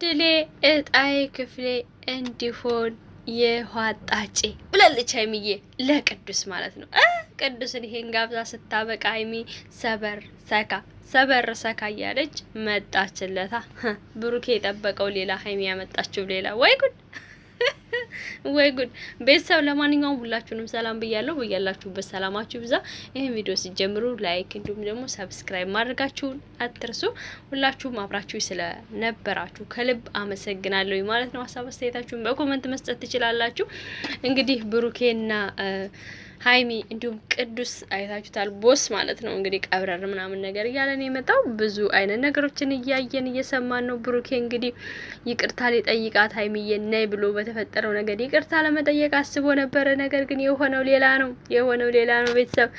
እድሌ እጣይ ክፍሌ እንዲሆን የኋጣጬ ብላለች ሀይሚዬ ለቅዱስ ማለት ነው። ቅዱስን ይሄን ጋብዛ ስታበቃ ሀይሚ ሰበር ሰካ እያለች መጣችለታ። ብሩኬ የጠበቀው ሌላ፣ ሀይሚ ያመጣችው ሌላ። ወይ ጉድ ወይ ጉድ! ቤተሰብ ለማንኛውም ሁላችሁንም ሰላም ብያለሁ። በያላችሁበት ሰላማችሁ ብዛ። ይሄን ቪዲዮ ሲጀምሩ ላይክ እንዲሁም ደግሞ ሰብስክራይብ ማድረጋችሁን አትርሱ። ሁላችሁም አብራችሁ ስለነበራችሁ ከልብ አመሰግናለሁ ማለት ነው። ሀሳብ አስተያየታችሁን በኮሜንት መስጠት ትችላላችሁ። እንግዲህ ብሩኬና ሀይሚ እንዲሁም ቅዱስ አይታችሁታል። ቦስ ማለት ነው እንግዲህ ቀብረር ምናምን ነገር እያለን የመጣው ብዙ አይነት ነገሮችን እያየን እየሰማን ነው። ብሩኬ እንግዲህ ይቅርታ ሊጠይቃት ሀይሚዬ ነይ ብሎ በተፈጠረው ነገር ይቅርታ ለመጠየቅ አስቦ ነበረ። ነገር ግን የሆነው ሌላ ነው። ቤተሰብ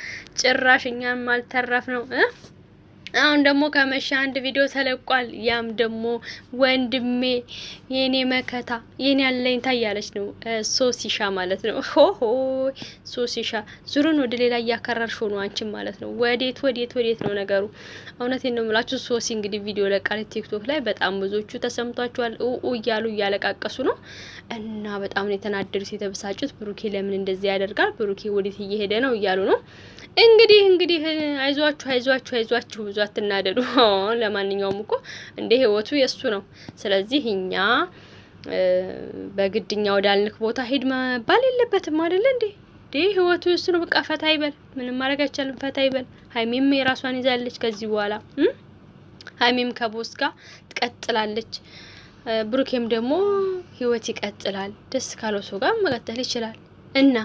ጭራሽ እኛም አልተረፍ ነው። አሁን ደግሞ ከመሻ አንድ ቪዲዮ ተለቋል። ያም ደግሞ ወንድሜ የኔ መከታ የኔ አለኝታ እያለች ነው ሶሲሻ ማለት ነው። ሆሆ ሶሲሻ ዙሩን ወደ ሌላ እያከራርሽ ነው አንቺም ማለት ነው። ወዴት ነው ነገሩ? እውነቴን ነው የምላችሁ። ሶሲ እንግዲህ ቪዲዮ ለቃለች ቲክቶክ ላይ በጣም ብዙዎቹ ተሰምቷቸዋል እያሉ እያለቃቀሱ ነው እና በጣም ነው የተናደዱት የተበሳጩት። ብሩኬ ለምን እንደዚህ ያደርጋል? ብሩኬ ወዴት እየሄደ ነው እያሉ ነው። እንግዲህ አይዟችሁ ብዙ አትናደዱ። ለማንኛውም እኮ እንደ ህይወቱ የሱ ነው። ስለዚህ እኛ በግድኛ ወዳልንክ ቦታ ሄድ መባል የለበትም አይደል እንዴ? ህይወቱ የሱ ነው። በቃ ፈታ ይበል። ምንም ማድረግ አይቻልም። ፈታ ይበል። ሀይሚም የራሷን ይዛለች። ከዚህ በኋላ ሀይሚም ከቦስ ጋር ትቀጥላለች። ብሩኬም ደግሞ ህይወት ይቀጥላል። ደስ ካለው ሰው ጋር መቀጠል ይችላል። እና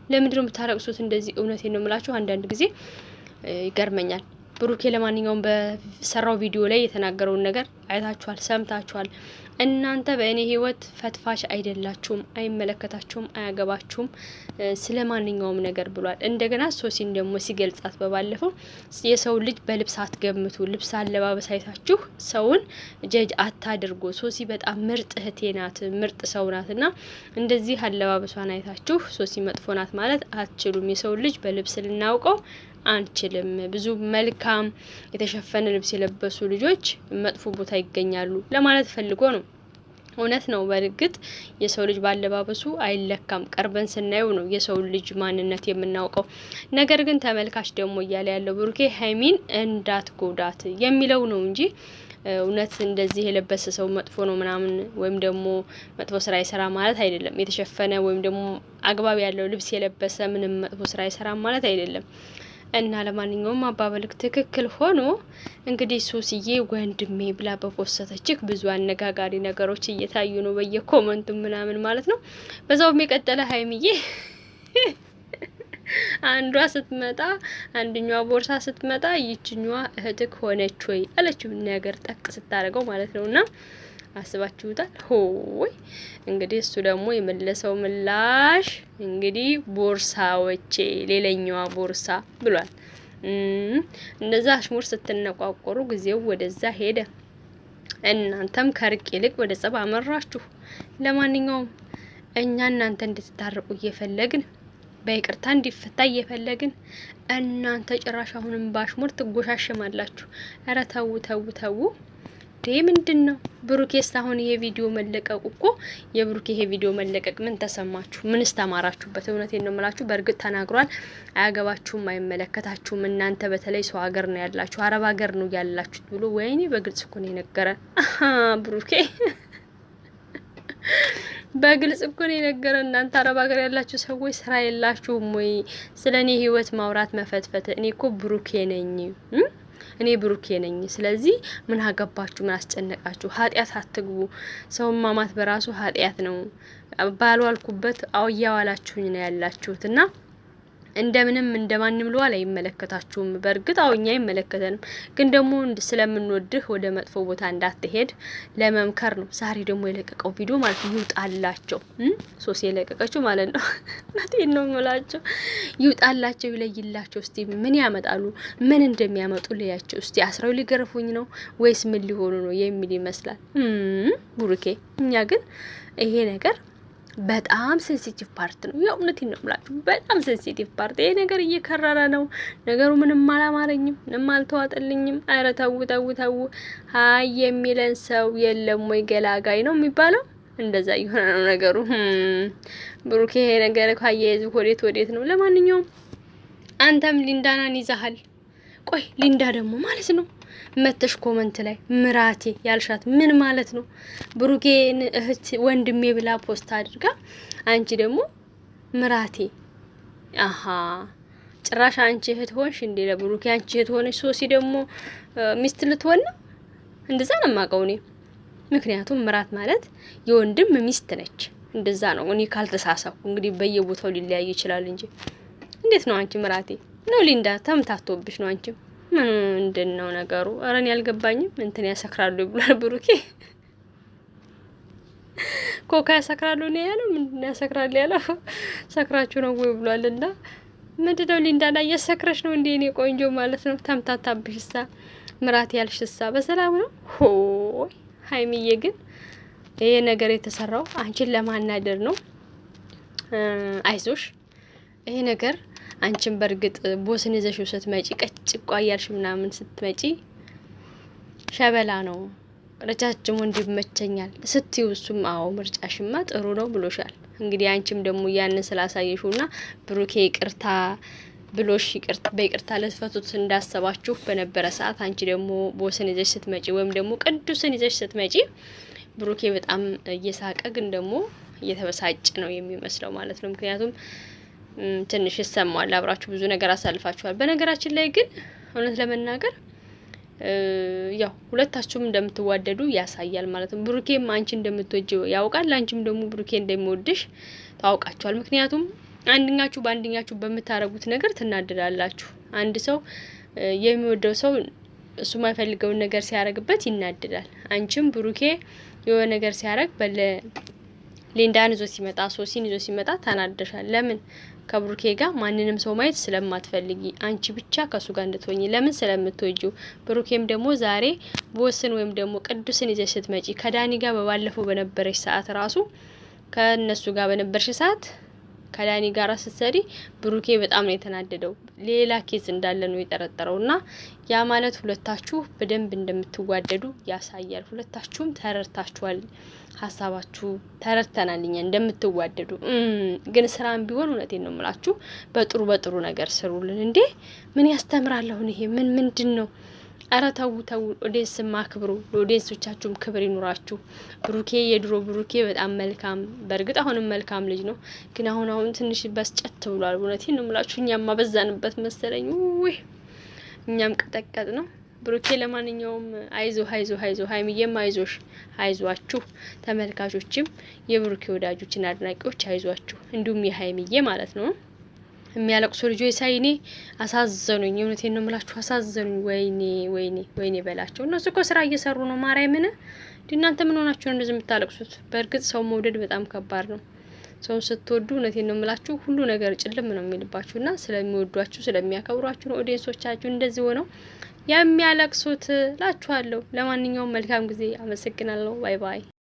ለምንድነው የምታረቅሱት እንደዚህ? እውነቴን ነው የምላችሁ። አንዳንድ ጊዜ ይገርመኛል። ብሩኬ ለማንኛውም በሰራው ቪዲዮ ላይ የተናገረውን ነገር አይታችኋል፣ ሰምታችኋል። እናንተ በእኔ ህይወት ፈትፋሽ አይደላችሁም፣ አይመለከታችሁም፣ አያገባችሁም ስለማንኛውም ነገር ብሏል። እንደገና ሶሲን ደግሞ ሲገልጻት በባለፈው የሰው ልጅ በልብስ አትገምቱ፣ ልብስ አለባበስ አይታችሁ ሰውን ጀጅ አታድርጉ። ሶሲ በጣም ምርጥ እህቴ ናት፣ ምርጥ ሰው ናትና እንደዚህ አለባበሷን አይታችሁ ሶሲ መጥፎ ናት ማለት አትችሉም። የሰው ልጅ በልብስ ልናውቀው አንችልም። ብዙ መልካም የተሸፈነ ልብስ የለበሱ ልጆች መጥፎ ቦታ ይገኛሉ ለማለት ፈልጎ ነው። እውነት ነው። በእርግጥ የሰው ልጅ ባለባበሱ አይለካም። ቀርበን ስናየው ነው የሰው ልጅ ማንነት የምናውቀው። ነገር ግን ተመልካች ደግሞ እያለ ያለው ብሩኬ ሀይሚን እንዳትጎዳት የሚለው ነው እንጂ እውነት እንደዚህ የለበሰ ሰው መጥፎ ነው ምናምን ወይም ደግሞ መጥፎ ስራ ይሰራ ማለት አይደለም። የተሸፈነ ወይም ደግሞ አግባብ ያለው ልብስ የለበሰ ምንም መጥፎ ስራ ይሰራ ማለት አይደለም። እና ለማንኛውም አባበልክ ትክክል ሆኖ እንግዲህ ሶሲዬ ወንድሜ ብላ በፖስተችክ ብዙ አነጋጋሪ ነገሮች እየታዩ ነው በየኮመንቱ ምናምን ማለት ነው። በዛውም የቀጠለ ሀይሚዬ አንዷ ስትመጣ አንደኛዋ ቦርሳ ስትመጣ ይችኛዋ እህትክ ሆነች ወይ አለችው ነገር ጠቅ ስታደርገው ማለት ነውና አስባችሁታል? ሆይ እንግዲህ እሱ ደግሞ የመለሰው ምላሽ እንግዲህ ቦርሳዎቼ ሌላኛዋ ቦርሳ ብሏል። እንደዛ አሽሙር ስትነቋቆሩ ጊዜው ወደዛ ሄደ። እናንተም ከርቅ ይልቅ ወደ ጸብ አመራችሁ። ለማንኛውም እኛ እናንተ እንድትታረቁ እየፈለግን በይቅርታ እንዲፈታ እየፈለግን እናንተ ጭራሽ አሁንም ባሽሙር ትጎሻሸማላችሁ። ኧረ ተው ምንድነው? ብሩኬስ አሁን ይሄ ቪዲዮ መለቀቁ እኮ የብሩኬ ይሄ ቪዲዮ መለቀቅ ምን ተሰማችሁ? ምንስ ተማራችሁበት? እውነቴን ነው የምላችሁ። በእርግጥ ተናግሯል። አያገባችሁም፣ አይመለከታችሁም። እናንተ በተለይ ሰው ሀገር ነው ያላችሁ፣ አረብ ሀገር ነው ያላችሁት ብሎ ወይኔ በግልጽ እኮ ነው የነገረ ብሩኬ በግልጽ እኮ ነው የነገረ። እናንተ አረብ ሀገር ያላችሁ ሰዎች ስራ የላችሁም ወይ? ስለኔ ህይወት ማውራት መፈትፈት። እኔ እኮ ብሩኬ ነኝ። ስለዚህ ምን አገባችሁ? ምን አስጨነቃችሁ? ኃጢያት አትግቡ። ሰው ማማት በራሱ ኃጢያት ነው። ባልዋልኩበት አውያዋላችሁኝ ነው ያላችሁትና እንደምንም እንደማንም ልዋል አይመለከታችሁም። በእርግጥ አውኛ አይመለከተንም፣ ግን ደግሞ ስለምንወድህ ወደ መጥፎ ቦታ እንዳትሄድ ለመምከር ነው። ዛሬ ደግሞ የለቀቀው ቪዲዮ ማለት ነው ይውጣላቸው። ሶሲ የለቀቀችው ማለት ነው ናቴን ነው የምላቸው። ይውጣላቸው፣ ይለይላቸው። እስቲ ምን ያመጣሉ? ምን እንደሚያመጡ ለያቸው እስቲ። አስራው ሊገርፉኝ ነው ወይስ ምን ሊሆኑ ነው የሚል ይመስላል ብሩኬ። እኛ ግን ይሄ ነገር በጣም ሴንሲቲቭ ፓርት ነው። የእውነቴን ነው የምላችሁ፣ በጣም ሴንሲቲቭ ፓርት። ይሄ ነገር እየከረረ ነው ነገሩ። ምንም አላማረኝም፣ ምንም አልተዋጠልኝም። ኧረ ተው ተው ተው። ሀይ የሚለን ሰው የለም ወይ ገላጋይ ነው የሚባለው። እንደዛ እየሆነ ነው ነገሩ። ብሩኬ ይሄ ነገር ካያይዝ ወዴት ነው? ለማንኛውም አንተም ሊንዳናን ይዛሃል። ቆይ ሊንዳ ደግሞ ማለት ነው መተሽ ኮመንት ላይ ምራቴ ያልሻት ምን ማለት ነው? ብሩኬን እህት ወንድሜ ብላ ፖስት አድርጋ አንቺ ደግሞ ምራቴ። አሃ ጭራሽ አንቺ እህት ሆንሽ እንዴ ለብሩኬ? አንቺ እህት ሆነሽ ሶሲ ደግሞ ሚስት ልትሆን ነው? እንደዛ ነው የማውቀው እኔ። ምክንያቱም ምራት ማለት የወንድም ሚስት ነች። እንደዛ ነው እኔ ካልተሳሳኩ። እንግዲህ በየቦታው ሊለያይ ይችላል እንጂ እንዴት ነው አንቺ ምራቴ ነው? ሊንዳ ተምታቶብሽ ነው አንቺ። ምንድነው ነገሩ? አረን ያልገባኝም። እንትን ያሰክራሉ ይብላል ብሩኬ። ኮካ ያሰክራሉ ነው ያለው። ምንድነው ያሰክራል ያለው? ሰክራችሁ ነው ወይ ብሏልና ምንድነው ሊንዳ ላይ ያሰክረሽ ነው እንዴ? እኔ ቆንጆ ማለት ነው። ተምታታብሽሳ ምራት ያልሽሳ በሰላም ነው? ሆይ ሀይሚዬ ግን ይሄ ነገር የተሰራው አንቺን ለማናደር ነው። አይዞሽ ይሄ ነገር አንቺን በርግጥ ቦስን ይዘሽው ስትመጪ ቀጭቋ ያልሽ ምናምን ስትመጪ ሸበላ ነው ረጃጅም እንዲመቸኛል ስትዩ እሱም አዎ ምርጫሽማ ጥሩ ነው ብሎሻል። እንግዲህ አንቺም ደግሞ ያንን ስላሳየሽውና ብሩኬ ይቅርታ ብሎሽ በይቅርታ ለስፈቱት እንዳሰባችሁ በነበረ ሰዓት አንቺ ደግሞ ቦስን ይዘሽ ስትመጪ ወይም ደግሞ ቅዱስን ይዘሽ ስትመጪ ብሩኬ በጣም እየሳቀ ግን ደግሞ እየተበሳጨ ነው የሚመስለው ማለት ነው። ምክንያቱም ትንሽ ይሰማል። አብራችሁ ብዙ ነገር አሳልፋችኋል። በነገራችን ላይ ግን እውነት ለመናገር ያው ሁለታችሁም እንደምትዋደዱ ያሳያል ማለት ነው። ብሩኬም አንቺ እንደምትወጂው ያውቃል፣ አንቺም ደግሞ ብሩኬ እንደሚወድሽ ታውቃችኋል። ምክንያቱም አንድኛችሁ በአንድኛችሁ በምታረጉት ነገር ትናደዳላችሁ። አንድ ሰው የሚወደው ሰው እሱ የማይፈልገውን ነገር ሲያረግበት ይናደዳል። አንቺም ብሩኬ የሆነ ነገር ሲያረግ ሊንዳን ይዞ ሲመጣ ሶሲን ይዞ ሲመጣ ታናደሻል። ለምን? ከብሩኬ ጋር ማንንም ሰው ማየት ስለማትፈልጊ አንቺ ብቻ ከሱ ጋር እንድትሆኚ ለምን? ስለምትወጂው። ብሩኬም ደግሞ ዛሬ ቦስን ወይም ደግሞ ቅዱስን ይዘሽ ስትመጪ ከዳኒ ጋር በባለፈው በነበረሽ ሰዓት ራሱ ከነሱ ጋር በነበርሽ ሰዓት ከዳኒ ጋር ስትሰሪ ብሩኬ በጣም ነው የተናደደው። ሌላ ኬዝ እንዳለ ነው የጠረጠረውና ያ ማለት ሁለታችሁ በደንብ እንደምትዋደዱ ያሳያል። ሁለታችሁም ተረድታችኋል። ሀሳባችሁ ተረድተናልኛ እንደምትዋደዱ። ግን ስራም ቢሆን እውነቴን ነው የምላችሁ በጥሩ ነገር ስሩልን እንዴ። ምን ያስተምራል አሁን ይሄ? ምንድነው? አረ ተው ኦዲየንስ ማክብሩ። ለኦዲየንሶቻችሁም ክብር ይኑራችሁ። ብሩኬ የድሮ ብሩኬ በጣም መልካም፣ በእርግጥ አሁንም መልካም ልጅ ነው። ግን አሁን ትንሽ በስጨት ብሏል። እውነቴን ነው የምላችሁ። እኛም ማበዛንበት መሰለኝ። ውይ እኛም ቀጠቀጥ ነው ብሩኬ። ለማንኛውም አይዞ ሀይሚዬም አይዟችሁ። ተመልካቾችም የብሩኬ ወዳጆችና አድናቂዎች አይዟችሁ። እንዲሁም የሀይሚዬ ማለት ነው የሚያለቅሱ ልጆች ሳይኔ አሳዘኑኝ። እውነቴን ነው የምላችሁ አሳዘኑኝ። ወይኔ በላቸው። እነሱ እኮ ስራ እየሰሩ ነው። ማርያምን እናንተ ምን ሆናችሁ ነው እንደዚህ የምታለቅሱት? በእርግጥ ሰው መውደድ በጣም ከባድ ነው። ሰውን ስትወዱ እውነቴን ነው የምላችሁ ሁሉ ነገር ጭልም ነው የሚልባችሁና ስለሚወዷችሁ ስለሚያከብሯችሁ ነው ኦዲየንሶቻችሁ እንደዚህ ሆነው የሚያለቅሱት ላችኋለሁ። ለማንኛውም መልካም ጊዜ። አመሰግናለሁ። ባይ